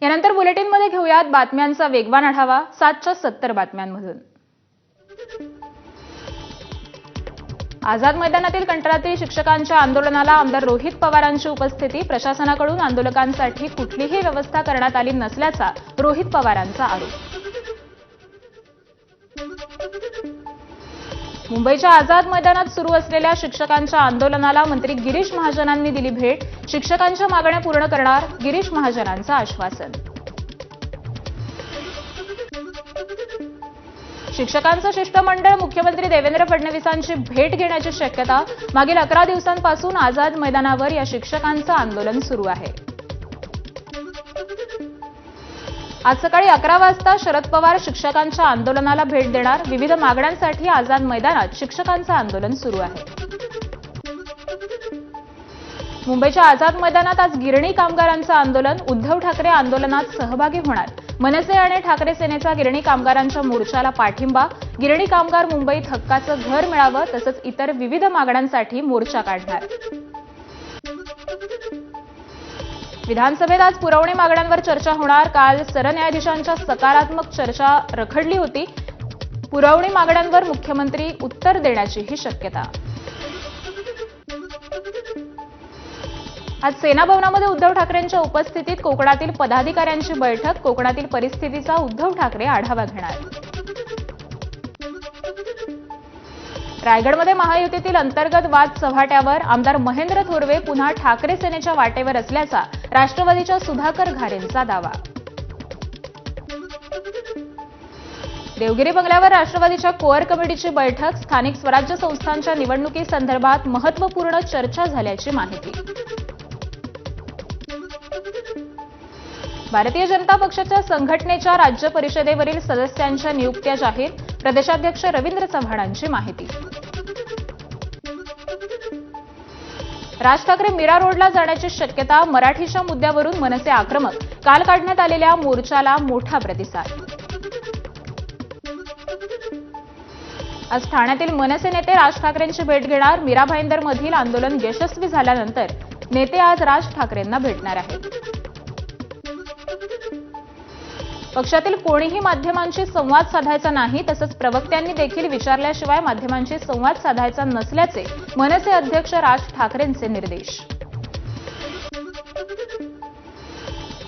यानंतर बुलेटिनमध्ये घेऊयात बातम्यांचा वेगवान आढावा 7च्या 70 बातम्यांमधून। आझाद मैदानातील कंत्राटी शिक्षकांच्या आंदोलनाला आमदार रोहित पवारांची उपस्थिती। प्रशासनाकडून आंदोलकांसाठी कुठलीही व्यवस्था करण्यात आली नसल्याचा रोहित पवारांचा आरोप। मुंबईच्या आझाद मैदानात सुरू असलेल्या शिक्षकांच्या आंदोलनाला मंत्री गिरीश महाजनांनी दिली भेट। शिक्षकांच्या मागण्या पूर्ण करणार, गिरीश महाजनांचं आश्वासन। शिक्षकांचं शिष्टमंडळ मुख्यमंत्री देवेंद्र फडणवीसांची भेट घेण्याची शक्यता। मागील 11 दिवसांपासून आझाद मैदानावर या शिक्षकांचं आंदोलन सुरू आहे। आज सकाळी 11 वाजता शरद पवार शिक्षकांच्या आंदोलनाला भेट देणार। विविध मागण्यांसाठी आझाद मैदानात शिक्षकांचं आंदोलन सुरू आहे। मुंबईच्या आझाद मैदानात आज गिरणी कामगारांचं आंदोलन। उद्धव ठाकरे आंदोलनात सहभागी होणार। मनसे आणि ठाकरे सेनेचा गिरणी कामगारांच्या मोर्चाला पाठिंबा। गिरणी कामगार मुंबईत हक्काचं घर मिळावं तसंच इतर विविध मागण्यांसाठी मोर्चा काढणार। विधानसभेत आज पुरवणी मागण्यांवर चर्चा होणार। काल सरन्यायाधीशांच्या सकारात्मक चर्चा रखडली होती। पुरवणी मागण्यांवर मुख्यमंत्री उत्तर देण्याचीही शक्यता। आज सेना भवनामध्ये उद्धव ठाकरेंच्या उपस्थितीत कोकणातील पदाधिकाऱ्यांची बैठक। कोकणातील परिस्थितीचा उद्धव ठाकरे आढावा घेणार। रायगडमध्ये महायुतीतील अंतर्गत वाद चव्हाट्यावर। आमदार महेंद्र थोरवे पुन्हा ठाकरे सेनेच्या वाटेवर असल्याचा राष्ट्रवादीच्या सुधाकर घारेंचा दावा। देवगिरी बंगल्यावर राष्ट्रवादीच्या कोअर कमिटीची बैठक। स्थानिक स्वराज्य संस्थांच्या निवडणुकीसंदर्भात महत्त्वपूर्ण चर्चा झाल्याची माहिती। भारतीय जनता पक्षाच्या संघटनेच्या राज्य परिषदेवरील सदस्यांच्या नियुक्त्या जाहीर। प्रदेशाध्यक्ष रवींद्र चव्हाणांची माहिती। राज ठाकरे मीरा रोडला जाण्याची शक्यता। मराठीच्या मुद्द्यावरून मनसे आक्रमक। काल काढण्यात आलेल्या मोर्चाला मोठा प्रतिसाद। आज ठाण्यातील मनसे नेते राज ठाकरेंची भेट घेणार। मीरा भाईंदरमधील आंदोलन यशस्वी झाल्यानंतर नेते आज राज ठाकरेंना भेटणार आहेत। पक्षातील कोणीही माध्यमांशी संवाद साधायचा नाही तसंच प्रवक्त्यांनी देखील विचारल्याशिवाय माध्यमांशी संवाद साधायचा नसल्याचे मनसे अध्यक्ष राज ठाकरेंचे निर्देश।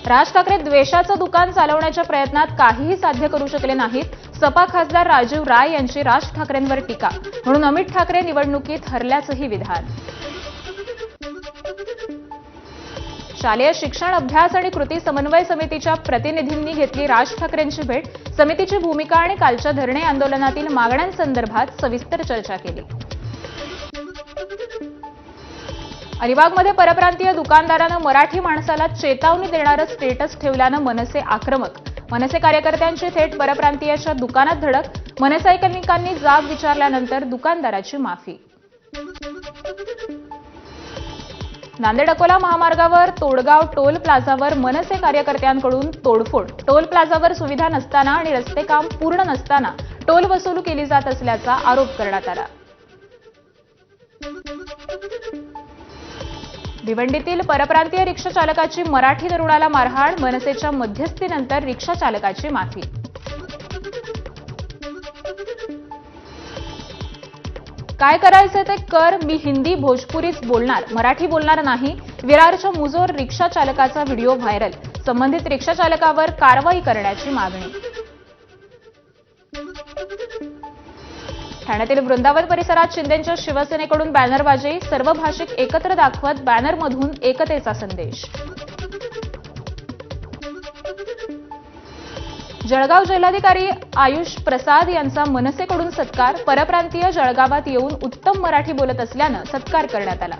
राज ठाकरे द्वेषाचं दुकान चालवण्याच्या प्रयत्नात काहीही साध्य करू शकले नाहीत। सपा खासदार राजीव राय यांची राज ठाकरेंवर टीका। म्हणून अमित ठाकरे निवडणुकीत हरल्याचंही विधान। शालेय शिक्षण अभ्यास आणि कृती समन्वय समितीच्या प्रतिनिधींनी घेतली राज ठाकरेंची भेट। समितीची भूमिका आणि कालच्या धरणे आंदोलनातील मागण्यांसंदर्भात सविस्तर चर्चा केली। अलिबागमध्ये परप्रांतीय दुकानदारानं मराठी माणसाला चेतावणी देणारं स्टेटस ठेवल्यानं मनसे आक्रमक। मनसे कार्यकर्त्यांची थेट परप्रांतीयाच्या दुकानात धडक। मनसे सैनिकांनी जाब विचारल्यानंतर दुकानदाराची माफी। नांदेड अकोला महामार्गावर तोडगाव टोल प्लाझावर मनसे कार्यकर्त्यांकडून तोडफोड। टोल प्लाझावर सुविधा नसताना आणि रस्ते काम पूर्ण नसताना टोल वसूल केली जात असल्याचा आरोप करण्यात आला। भिवंडीतील परप्रांतीय रिक्षा चालकाची मराठी तरुणाला मारहाण। मनसेच्या मध्यस्थीनंतर रिक्षा चालकाची माफी। काय करायचे ते कर, मी हिंदी भोजपुरीच बोलणार, मराठी बोलणार नाही। विरारच्या मुजोर रिक्षा चालकाचा व्हिडिओ व्हायरल। संबंधित रिक्षा चालकावर कारवाई करण्याची मागणी। ठाण्यातील वृंदावन परिसरात शिंदेंच्या शिवसेनेकडून बॅनरबाजी। सर्व भाषिक एकत्र दाखवत बॅनरमधून एकतेचा संदेश। जळगाव जिल्हाधिकारी आयुष प्रसाद यांचा मनसेकडून सत्कार। परप्रांतीय जळगावात येऊन उत्तम मराठी बोलत असल्यानं सत्कार करण्यात आला।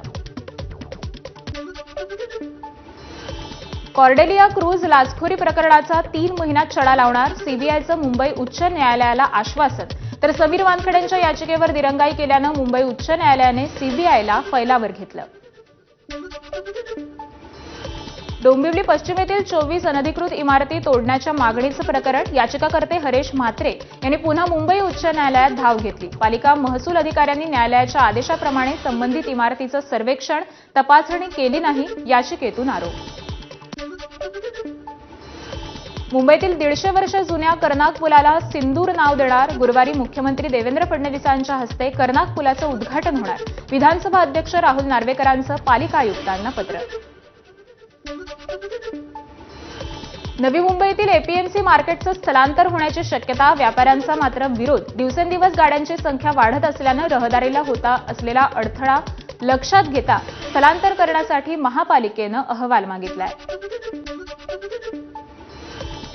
कॉर्डेलिया क्रूज लाचखोरी प्रकरणाचा 3 महिन्यात छडा लावणार। सीबीआयचं मुंबई उच्च न्यायालयाला आश्वासन। तर समीर वानखेडेंच्या याचिकेवर दिरंगाई केल्यानं मुंबई उच्च न्यायालयाने सीबीआयला फैलावर घेतलं। डोंबिवली पश्चिमेतील 24 अनधिकृत इमारती तोडण्याच्या मागणीचं प्रकरण। याचिकाकर्ते हरेश म्हात्रे यांनी पुन्हा मुंबई उच्च न्यायालयात धाव घेतली। पालिका महसूल अधिकाऱ्यांनी न्यायालयाच्या आदेशाप्रमाणे संबंधित इमारतीचं सर्वेक्षण तपासणी केली नाही, याचिकेतून आरोप। मुंबईतील 150 वर्ष जुन्या कर्नाक पुलाला सिंदूर नाव देणार. गुरुवारी मुख्यमंत्री देवेंद्र फडणवीसांच्या हस्ते कर्नाक पुलाचं उद्घाटन होणार. विधानसभा अध्यक्ष राहुल नार्वेकरांचं पालिका आयुक्तांना पत्र. नवी मुंबईतील एपीएमसी मार्केटचं स्थलांतर होण्याची शक्यता, व्यापाऱ्यांचा मात्र विरोध. दिवसेंदिवस गाड्यांची संख्या वाढत असल्यानं रहदारीला होता असलेला अडथळा लक्षात घेता स्थलांतर करण्यासाठी महापालिकेनं अहवाल मागितलाय.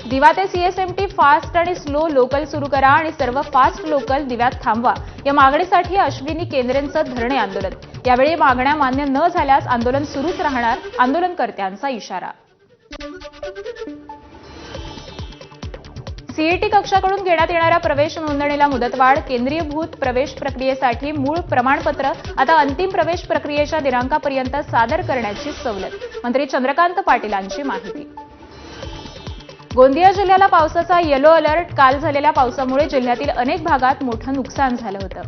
दिवा ते सीएसएमटी फास्ट आणि स्लो लोकल सुरू करा आणि सर्व फास्ट लोकल दिव्यात थांबवा या मागणीसाठी अश्विनी केंद्रेंचं धरणे आंदोलन. यावेळी मागण्या मान्य न झाल्यास आंदोलन सुरूच राहणार. आंदोलनकर्त्यांचा इशारा. सीईटी कक्षाकडून घेण्यात येणाऱ्या प्रवेश नोंदणीला मुदतवाढ. केंद्रीयभूत प्रवेश प्रक्रियेसाठी मूळ प्रमाणपत्र आता अंतिम प्रवेश प्रक्रियेच्या दिनांकापर्यंत सादर करण्याची सवलत. मंत्री चंद्रकांत पाटीलांची माहिती. गोंदिया जिल्ह्याला पावसाचा येलो अलर्ट. काल झालेल्या पावसामुळे जिल्ह्यातील अनेक भागात मोठं नुकसान झालं होतं.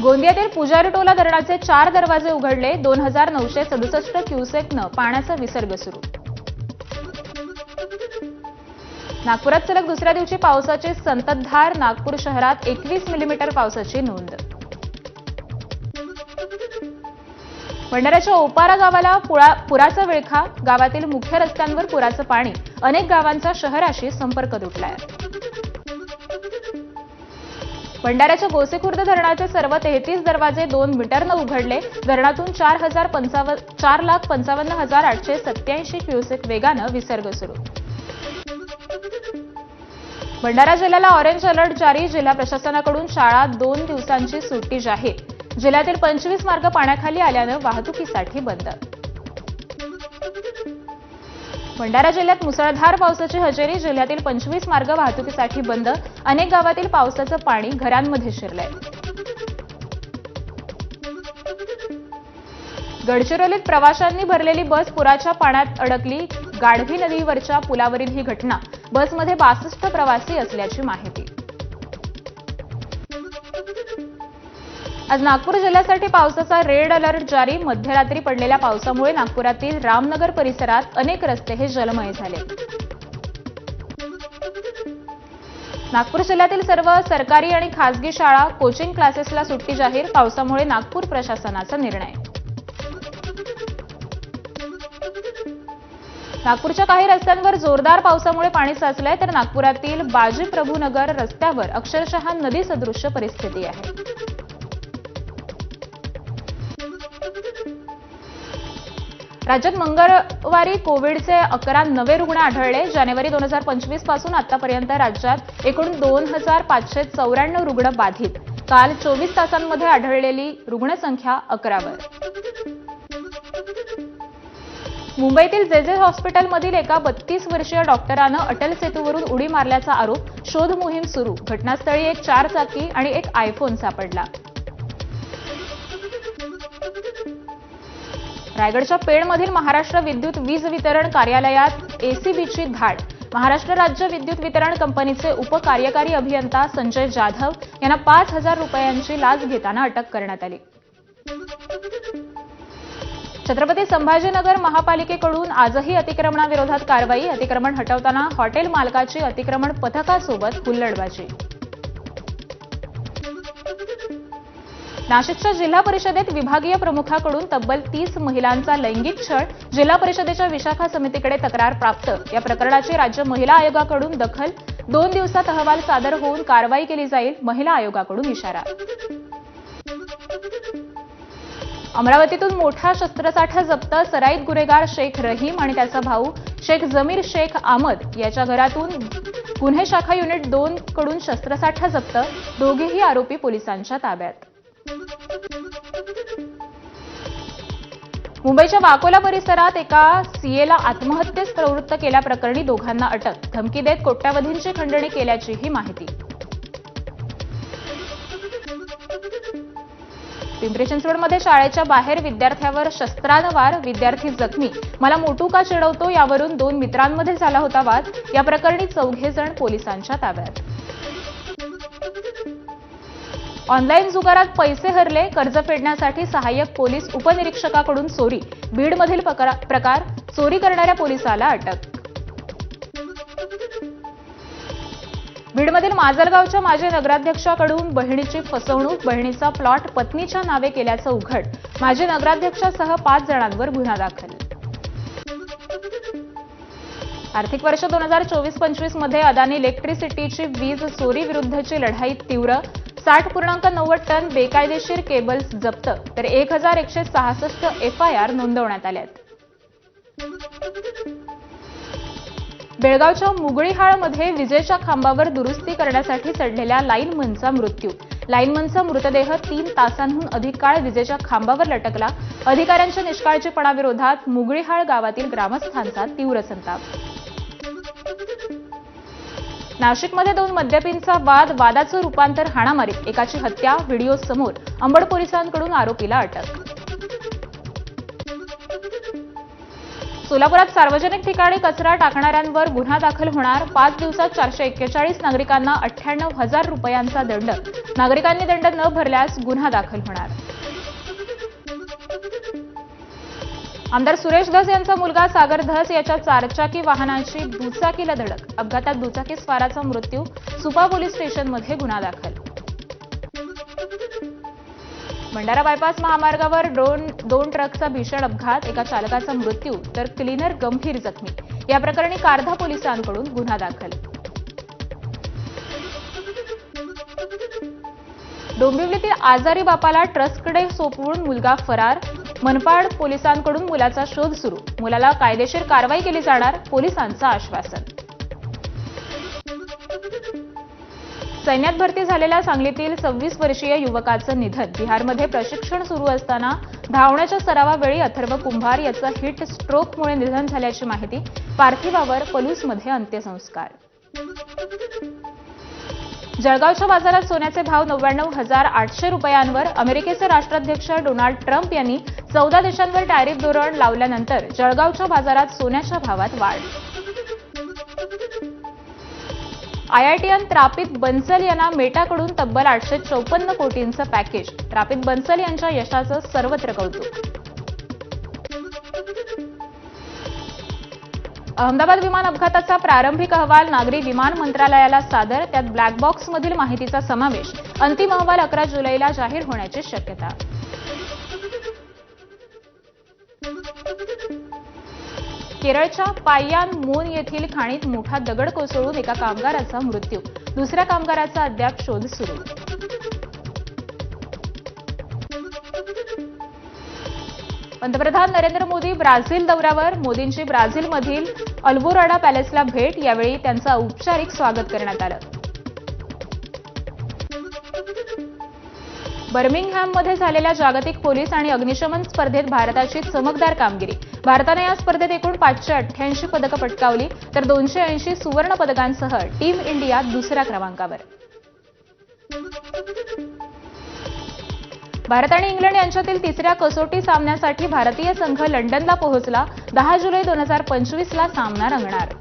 गोंदियातील पुजारीटोला धरणाचे 4 दरवाजे उघडले. 2967 क्युसेकनं पाण्याचा विसर्ग सुरू. नागपुरात सलग दुसऱ्या दिवशी पावसाची संततधार. नागपूर शहरात 21 मिलीमीटर पावसाची नोंद. भंडाऱ्याच्या ओपारा गावाला पुराचा विळखा. गावातील मुख्य रस्त्यांवर पुराचं पाणी. अनेक गावांचा शहराशी संपर्क तुटलाय. भंडाऱ्याच्या गोसेखुर्द धरणाचे सर्व 33 दरवाजे 2 मीटरनं उघडले. धरणातून 4,55,887 क्युसेक वेगानं विसर्ग सुरू. भंडारा जिल्ह्याला ऑरेंज अलर्ट जारी. जिल्हा प्रशासनाकडून शाळा 2 दिवसांची सुट्टी जाहीर. जिल्ह्यातील 25 मार्ग पाण्याखाली आल्यानं वाहतुकीसाठी बंद. भंडारा जिल्ह्यात मुसळधार पावसाची हजेरी. जिल्ह्यातील 25 मार्ग वाहतुकीसाठी बंद. अनेक गावातील पावसाचं पाणी घरांमध्ये शिरलंय. गडचिरोलीत प्रवाशांनी भरलेली बस पुराच्या पाण्यात अडकली. गाढवी नदीवरच्या पुलावरील ही घटना. बसमध्ये 62 प्रवासी असल्याची माहिती. आज नागपूर जिल्ह्यासाठी पावसाचा रेड अलर्ट जारी. मध्यरात्री पडलेल्या पावसामुळे नागपुरातील रामनगर परिसरात अनेक रस्ते हे जलमय झाले. नागपूर जिल्ह्यातील सर्व सरकारी आणि खासगी शाळा, कोचिंग क्लासेसला सुट्टी जाहीर. पावसामुळे नागपूर प्रशासनाचा निर्णय. नागपूरच्या काही रस्त्यांवर जोरदार पावसामुळे पाणी साचलंय, तर नागपुरातील बाजीप्रभूनगर रस्त्यावर अक्षरशः नदी सदृश्य परिस्थिती आहे. राज्यात मंगळवारी कोविडचे 11 नवे रुग्ण आढळले. जानेवारी 2025 पासून आतापर्यंत राज्यात एकूण 2594 रुग्ण बाधित. काल 24 तासांमध्ये आढळलेली रुग्णसंख्या 11 वर. मुंबईतील जेजे हॉस्पिटलमधील एका 32 वर्षीय डॉक्टरानं अटल सेतूवरून उडी मारल्याचा आरोप. शोध मोहीम सुरू. घटनास्थळी एक 4 चाकी आणि एक आयफोन सापडला. रायगडच्या पेणमधील महाराष्ट्र विद्युत वीज वितरण कार्यालयात एसीबीची धाड. महाराष्ट्र राज्य विद्युत वितरण कंपनीचे उपकार्यकारी अभियंता संजय जाधव यांना 5,000 रुपयांची लाच घेताना अटक करण्यात आली. छत्रपती संभाजीनगर महापालिकेकडून आजही अतिक्रमणाविरोधात कारवाई. अतिक्रमण हटवताना हॉटेल मालकाची अतिक्रमण पथकासोबत हुल्लडबाजी. नाशिकच्या जिल्हा परिषदेत विभागीय प्रमुखाकडून तब्बल 30 महिलांचा लैंगिक छळ. जिल्हा परिषदेच्या विशाखा समितीकडे तक्रार प्राप्त. या प्रकरणाची राज्य महिला आयोगाकडून दखल. 2 दिवसात अहवाल सादर होऊन कारवाई केली जाईल. महिला आयोगाकडून इशारा. अमरावतीतून मोठा शस्त्रसाठा जप्त. सराईत गुन्हेगार शेख रहीम आणि त्याचा भाऊ शेख जमीर शेख आमद याच्या घरातून गुन्हे शाखा युनिट 2 कडून शस्त्रसाठा जप्त. दोघेही आरोपी पोलिसांच्या ताब्यात. मुंबईच्या वाकोला परिसरात एका सीएला आत्महत्येस प्रवृत्त केल्याप्रकरणी दोघांना अटक. धमकी देत कोट्यावधींची खंडणी केल्याचीही माहिती. पिंपरी चिंचवडमध्ये शाळेच्या बाहेर विद्यार्थ्यावर शस्त्रानं वार. विद्यार्थी जखमी. मला मोटू का चिडवतो यावरून 2 मित्रांमध्ये झाला होता वाद. या प्रकरणी 4 जण पोलिसांच्या ताब्यात. ऑनलाईन जुगारात पैसे हरले, कर्ज फेडण्यासाठी सहाय्यक पोलीस उपनिरीक्षकाकडून चोरी. बीडमधील प्रकार, चोरी करणाऱ्या पोलिसाला अटक. बीडमधील माजलगावच्या माजी नगराध्यक्षाकडून बहिणीची फसवणूक, बहिणीचा प्लॉट पत्नीच्या नावे केल्याचं उघड. माजी नगराध्यक्षासह 5 जणांवर गुन्हा दाखल. आर्थिक वर्ष 2024-25 मध्ये अदानी इलेक्ट्रिसिटीची वीज चोरी विरुद्धची लढाई तीव्र. 60.90 टन बेकायदेशीर केबल्स जप्त, तर 1166 FIR नोंदवण्यात आल्यात. बेळगावच्या मुगळीहाळमध्ये विजेच्या खांबावर दुरुस्ती करण्यासाठी चढलेल्या लाईनमनचा मृत्यू. लाईनमनचा मृतदेह 3 तासांहून अधिक काळ विजेच्या खांबावर लटकला. अधिकाऱ्यांच्या निष्काळजीपणाविरोधात मुगळीहाळ गावातील ग्रामस्थांचा तीव्र संताप. नाशिकमध्ये 2 मद्यपींचा वाद, वादाचं रूपांतर हाणामारीत, एकाची हत्या, व्हिडिओ समोर. अंबड पोलिसांकडून आरोपीला अटक. सोलापुरात सार्वजनिक ठिकाणी कचरा टाकणाऱ्यांवर गुन्हा दाखल होणार. 5 दिवसात 441 नागरिकांना 98,000 रुपयांचा दंड. नागरिकांनी दंड न भरल्यास गुन्हा दाखल होणार. आमदार सुरेश धस यांचा मुलगा सागर धस याच्या 4चाकी वाहनाची दुचाकीला धडक. अपघातात दुचाकी स्वाराचा मृत्यू. सुपा पोलीस स्टेशनमध्ये गुन्हा दाखल. भंडारा बायपास महामार्गावर 2 ट्रकचा भीषण अपघात, एका चालकाचा मृत्यू तर क्लीनर गंभीर जखमी. या प्रकरणी कारधा पोलिसांकडून गुन्हा दाखल. डोंबिवलीतील आजारी बापाला ट्रस्टकडे सोपवून मुलगा फरार. मनपाड पोलिसांकडून मुलाचा शोध सुरू. मुलाला कायदेशीर कारवाई केली जाणार, पोलिसांचं आश्वासन. सैन्यात भरती झालेल्या सांगलीतील 26 वर्षीय युवकाचं निधन. बिहारमध्ये प्रशिक्षण सुरू असताना धावण्याच्या सरावावेळी अथर्व कुंभार याचं हीट स्ट्रोकमुळे निधन झाल्याची माहिती. पार्थिवावर पलूसमध्ये अंत्यसंस्कार. जळगावच्या बाजारात सोन्याचे भाव 99,800 रुपयांवर. अमेरिकेचे राष्ट्राध्यक्ष डोनाल्ड ट्रम्प यांनी 14 देशांवर टॅरिफ धोरण लावल्यानंतर जळगावच्या बाजारात सोन्याच्या भावात वाढ. IITian त्रापित बन्सल यांना मेटाकडून तब्बल 854 कोटींचं पॅकेज. त्रापित बन्सल यांच्या यशाचं सर्वत्र कौतुक. अहमदाबाद विमान अपघाताचा प्रारंभिक अहवाल नागरी विमान मंत्रालयाला सादर. त्यात ब्लॅक बॉक्समधील माहितीचा समावेश. अंतिम अहवाल 11 जुलैला जाहीर होण्याची शक्यता. केरळच्या पाय्यान मून येथील खाणीत मोठा दगड कोसळून एका कामगाराचा मृत्यू. दुसऱ्या कामगाराचा अद्याप शोध सुरू. पंतप्रधान नरेंद्र मोदी ब्राझील दौऱ्यावर. मोदींची ब्राझीलमधील अल्वोराडा पॅलेसला भेट. यावेळी त्यांचं औपचारिक स्वागत करण्यात आलं. बर्मिंगहॅममध्ये झालेल्या जागतिक पोलीस आणि अग्निशमन स्पर्धेत भारताची चमकदार कामगिरी. भारताने या स्पर्धेत एकूण 588 पदकं पटकावली, तर 280 सुवर्ण पदकांसह टीम इंडिया दुसऱ्या क्रमांकावर. भारत आणि इंग्लंड यांच्यातील तिसऱ्या कसोटी सामन्यासाठी भारतीय संघ लंडनला पोहोचला. 10 जुलै 2025ला सामना रंगणार.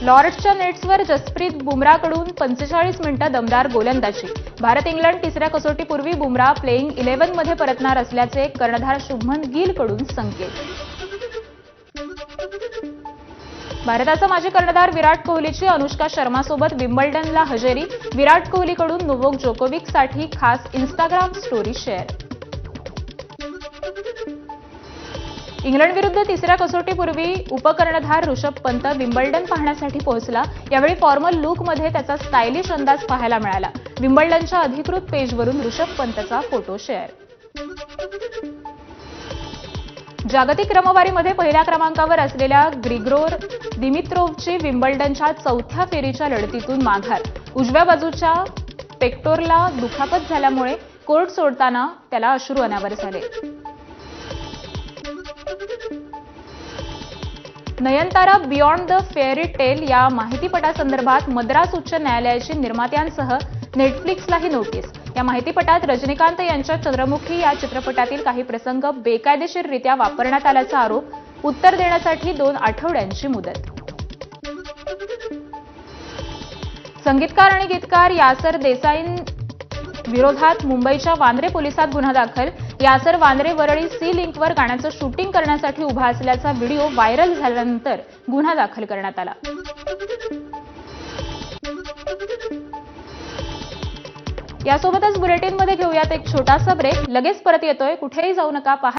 लॉर्ड्सच्या नेट्सवर जसप्रीत बुमराकडून 45 मिनिटं दमदार गोलंदाजी. भारत इंग्लंड तिसऱ्या कसोटीपूर्वी बुमरा प्लेइंग 11मध्ये परतणार असल्याचे कर्णधार शुभमन गिलकडून संकेत. भारताचा माजी कर्णधार विराट कोहलीची अनुष्का शर्मासोबत विम्बल्डनला हजेरी. विराट कोहलीकडून नोव्हाक जोकोविकसाठी खास इन्स्टाग्राम स्टोरी शेअर. इंग्लंड विरुद्ध तिसऱ्या कसोटीपूर्वी उपकर्णधार ऋषभ पंत विम्बल्डन पाहण्यासाठी पोहोचला. यावेळी फॉर्मल लुकमध्ये त्याचा स्टायलिश अंदाज पाहायला मिळाला. विम्बल्डनच्या अधिकृत पेजवरून ऋषभ पंतचा फोटो शेअर. जागतिक क्रमवारीमध्ये पहिल्या क्रमांकावर असलेल्या ग्रिगोर दिमित्रोव्हची विम्बल्डनच्या 4थ्या फेरीच्या लढतीतून माघार. उजव्या बाजूच्या पेक्टोरला दुखापत झाल्यामुळे कोर्ट सोडताना त्याला अश्रू अनावर झाले. नयनतारा बियॉन्ड द फेअरी टेल या माहितीपटासंदर्भात मद्रास उच्च न्यायालयाची निर्मात्यांसह नेटफ्लिक्सलाही नोटीस. या माहितीपटात रजनीकांत यांच्या चंद्रमुखी या चित्रपटातील काही प्रसंग बेकायदेशीररित्या वापरण्यात आल्याचा आरोप. उत्तर देण्यासाठी 2 आठवड्यांची मुदत. संगीतकार आणि गीतकार यासर देसाई विरोधात मुंबईच्या वांद्रे पोलिसात गुन्हा दाखल. यासर वांद्रे वरळी सी लिंकवर गाण्याचं शूटिंग करण्यासाठी उभा असल्याचा व्हिडिओ व्हायरल झाल्यानंतर गुन्हा दाखल करण्यात आला. यासोबतच बुलेटिनमध्ये घेऊयात एक छोटासा ब्रेक. लगेच परत येतोय. कुठेही जाऊ नका. पहा